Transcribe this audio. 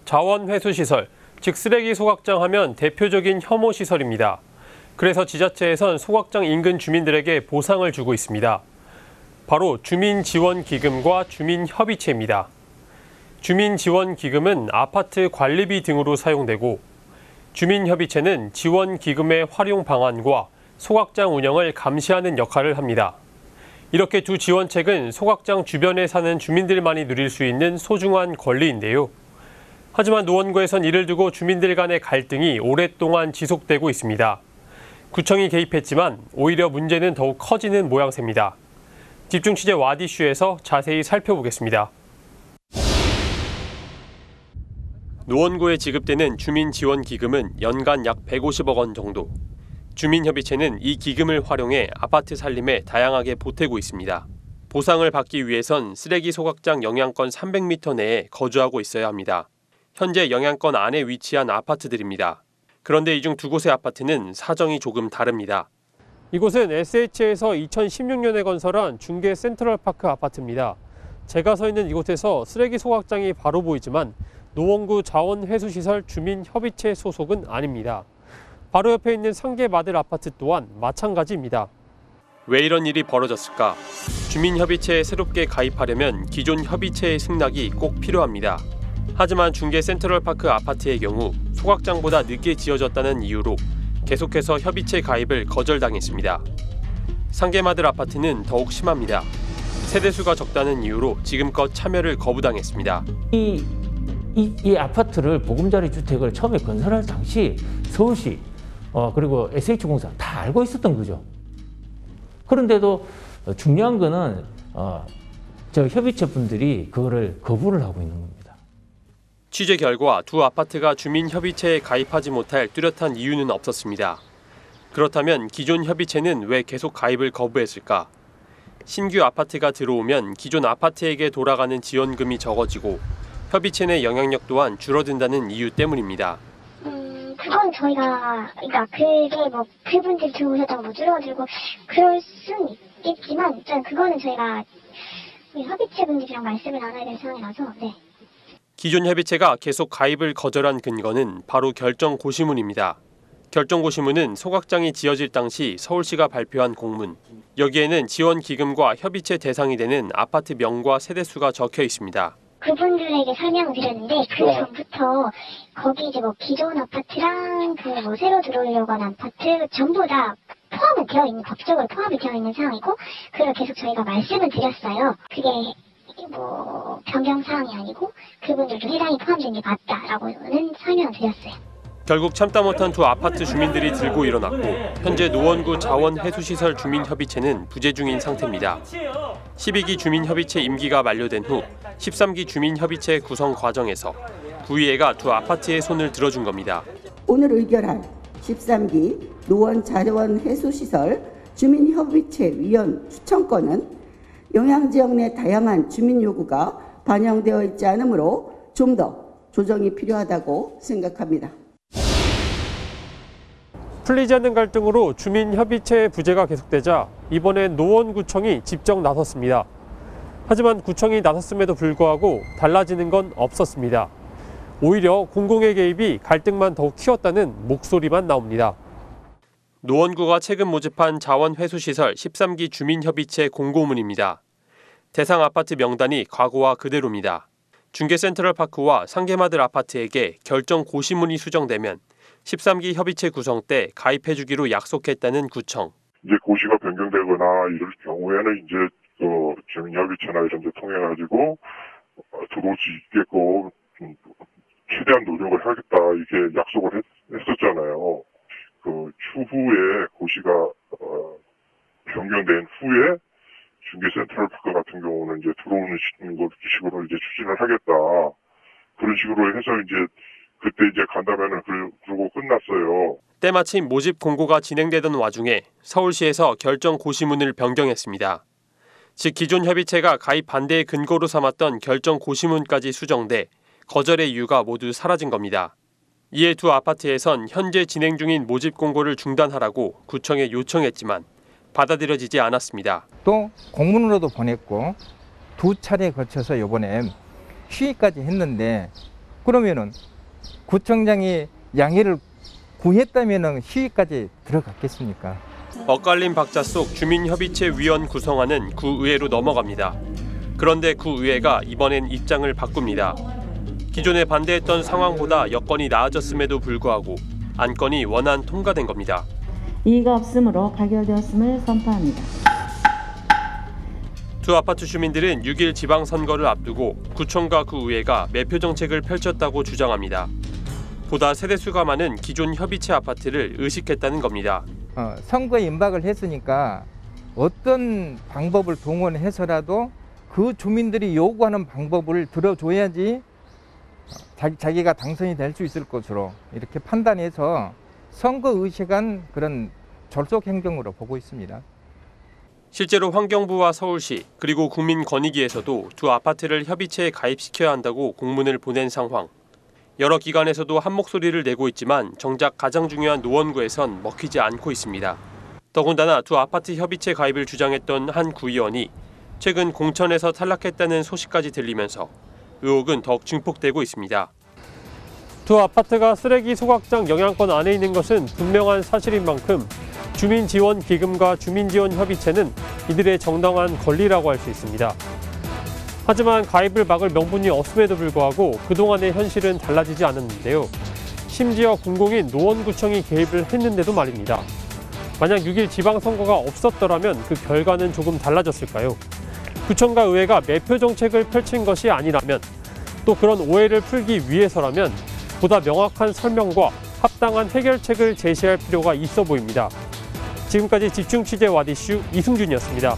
자원회수시설, 즉 쓰레기 소각장 하면 대표적인 혐오 시설입니다. 그래서 지자체에선 소각장 인근 주민들에게 보상을 주고 있습니다. 바로 주민지원기금과 주민협의체입니다. 주민지원기금은 아파트 관리비 등으로 사용되고 주민협의체는 지원기금의 활용 방안과 소각장 운영을 감시하는 역할을 합니다. 이렇게 두 지원책은 소각장 주변에 사는 주민들만이 누릴 수 있는 소중한 권리인데요. 하지만 노원구에선 이를 두고 주민들 간의 갈등이 오랫동안 지속되고 있습니다. 구청이 개입했지만 오히려 문제는 더욱 커지는 모양새입니다. 집중 취재 와디슈에서 자세히 살펴보겠습니다. 노원구에 지급되는 주민지원기금은 연간 약 150억 원 정도. 주민협의체는 이 기금을 활용해 아파트 살림에 다양하게 보태고 있습니다. 보상을 받기 위해선 쓰레기 소각장 영향권 300m 내에 거주하고 있어야 합니다. 현재 영향권 안에 위치한 아파트들입니다. 그런데 이 중 두 곳의 아파트는 사정이 조금 다릅니다. 이곳은 SH에서 2016년에 건설한 중계 센트럴파크 아파트입니다. 제가 서 있는 이곳에서 쓰레기 소각장이 바로 보이지만 노원구 자원회수시설 주민협의체 소속은 아닙니다. 바로 옆에 있는 상계마들 아파트 또한 마찬가지입니다. 왜 이런 일이 벌어졌을까? 주민협의체에 새롭게 가입하려면 기존 협의체의 승낙이 꼭 필요합니다. 하지만 중계 센트럴파크 아파트의 경우 소각장보다 늦게 지어졌다는 이유로 계속해서 협의체 가입을 거절당했습니다. 상계마들 아파트는 더욱 심합니다. 세대수가 적다는 이유로 지금껏 참여를 거부당했습니다. 이 아파트를 보금자리 주택을 처음에 건설할 당시 서울시 그리고 SH공사 다 알고 있었던 거죠. 그런데도 중요한 거는 저 협의체 분들이 그거를 거부를 하고 있는 겁니다. 취재 결과 두 아파트가 주민협의체에 가입하지 못할 뚜렷한 이유는 없었습니다. 그렇다면 기존 협의체는 왜 계속 가입을 거부했을까? 신규 아파트가 들어오면 기존 아파트에게 돌아가는 지원금이 적어지고 협의체 내 영향력 또한 줄어든다는 이유 때문입니다. 그건 저희가, 그러니까 그게 뭐 그분들 들어오셨다고 줄어들고 그럴 수는 있겠지만 일단 그거는 저희가 협의체 분들이랑 말씀을 나눠야 될 상황이라서. 네. 기존 협의체가 계속 가입을 거절한 근거는 바로 결정고시문입니다. 결정고시문은 소각장이 지어질 당시 서울시가 발표한 공문. 여기에는 지원기금과 협의체 대상이 되는 아파트 명과 세대수가 적혀 있습니다. 그분들에게 설명을 드렸는데 그 전부터 거기 이제 뭐 기존 아파트랑 그 뭐 새로 들어오려고 하는 아파트 전부 다 포함은 되어 있는, 법적으로 포함이 되어 있는 상황이고 그걸 계속 저희가 말씀을 드렸어요. 그게 뭐 변경 사항이 아니고 그분들도 해당이 포함된 게 맞다라고는 설명을 드렸어요. 결국 참다 못한 두 아파트 주민들이 들고 일어났고 현재 노원구 자원회수시설 주민협의체는 부재 중인 상태입니다. 12기 주민협의체 임기가 만료된 후 13기 주민협의체 구성 과정에서 구의회가 두 아파트의 손을 들어준 겁니다. 오늘 의결한 13기 노원 자원회수시설 주민협의체 위원 추천권은 영향지역 내 다양한 주민 요구가 반영되어 있지 않으므로 좀 더 조정이 필요하다고 생각합니다. 풀리지 않는 갈등으로 주민협의체의 부재가 계속되자 이번엔 노원구청이 직접 나섰습니다. 하지만 구청이 나섰음에도 불구하고 달라지는 건 없었습니다. 오히려 공공의 개입이 갈등만 더욱 키웠다는 목소리만 나옵니다. 노원구가 최근 모집한 자원회수시설 13기 주민협의체 공고문입니다. 대상 아파트 명단이 과거와 그대로입니다. 중계 센트럴파크와 상계마들 아파트에게 결정 고시문이 수정되면 13기 협의체 구성 때 가입해주기로 약속했다는 구청. 이제 고시가 변경되거나 이럴 경우에는 이제 주민협의체나 이런 데 통해가지고 들어올 수 있게끔 최대한 노력을 하겠다 이렇게 약속을 했었잖아요. 그 추후에 고시가 변경된 후에 중계 센트럴파크 같은 경우는 이제 들어오는 식으로 이제 추진을 하겠다. 그런 식으로 해서 이제 그때 이제 간다면은 그러고 끝났어요. 때마침 모집 공고가 진행되던 와중에 서울시에서 결정 고시문을 변경했습니다. 즉 기존 협의체가 가입 반대의 근거로 삼았던 결정 고시문까지 수정돼 거절의 이유가 모두 사라진 겁니다. 이에 두 아파트에선 현재 진행 중인 모집 공고를 중단하라고 구청에 요청했지만 받아들여지지 않았습니다. 또 공문으로도 보냈고 두 차례에 걸쳐서 이번에 시위까지 했는데 그러면은 구청장이 양해를 구했다면은 시위까지 들어갔겠습니까? 엇갈린 박자 속 주민협의체위원 구성안은 구의회로 넘어갑니다. 그런데 구의회가 이번엔 입장을 바꿉니다. 기존에 반대했던 상황보다 여건이 나아졌음에도 불구하고 안건이 원안 통과된 겁니다. 이의가 없으므로 가결되었음을 선포합니다. 두 아파트 주민들은 6일 지방선거를 앞두고 구청과 구의회가 매표 정책을 펼쳤다고 주장합니다. 보다 세대수가 많은 기존 협의체 아파트를 의식했다는 겁니다. 선거에 임박을 했으니까 어떤 방법을 동원해서라도 그 주민들이 요구하는 방법을 들어줘야지 자기가 당선이 될 수 있을 것으로 이렇게 판단해서 선거 의식한 그런 졸속 행정으로 보고 있습니다. 실제로 환경부와 서울시 그리고 국민권익위에서도 두 아파트를 협의체에 가입시켜야 한다고 공문을 보낸 상황. 여러 기관에서도 한 목소리를 내고 있지만 정작 가장 중요한 노원구에선 먹히지 않고 있습니다. 더군다나 두 아파트 협의체 가입을 주장했던 한 구의원이 최근 공천에서 탈락했다는 소식까지 들리면서 의혹은 더욱 증폭되고 있습니다. 두 아파트가 쓰레기 소각장 영향권 안에 있는 것은 분명한 사실인 만큼 주민지원기금과 주민지원협의체는 이들의 정당한 권리라고 할 수 있습니다. 하지만 가입을 막을 명분이 없음에도 불구하고 그동안의 현실은 달라지지 않았는데요. 심지어 공공인 노원구청이 개입을 했는데도 말입니다. 만약 6일 지방선거가 없었더라면 그 결과는 조금 달라졌을까요? 구청과 의회가 매표 정책을 펼친 것이 아니라면, 또 그런 오해를 풀기 위해서라면 보다 명확한 설명과 합당한 해결책을 제시할 필요가 있어 보입니다. 지금까지 집중 취재 와디슈 이승준이었습니다.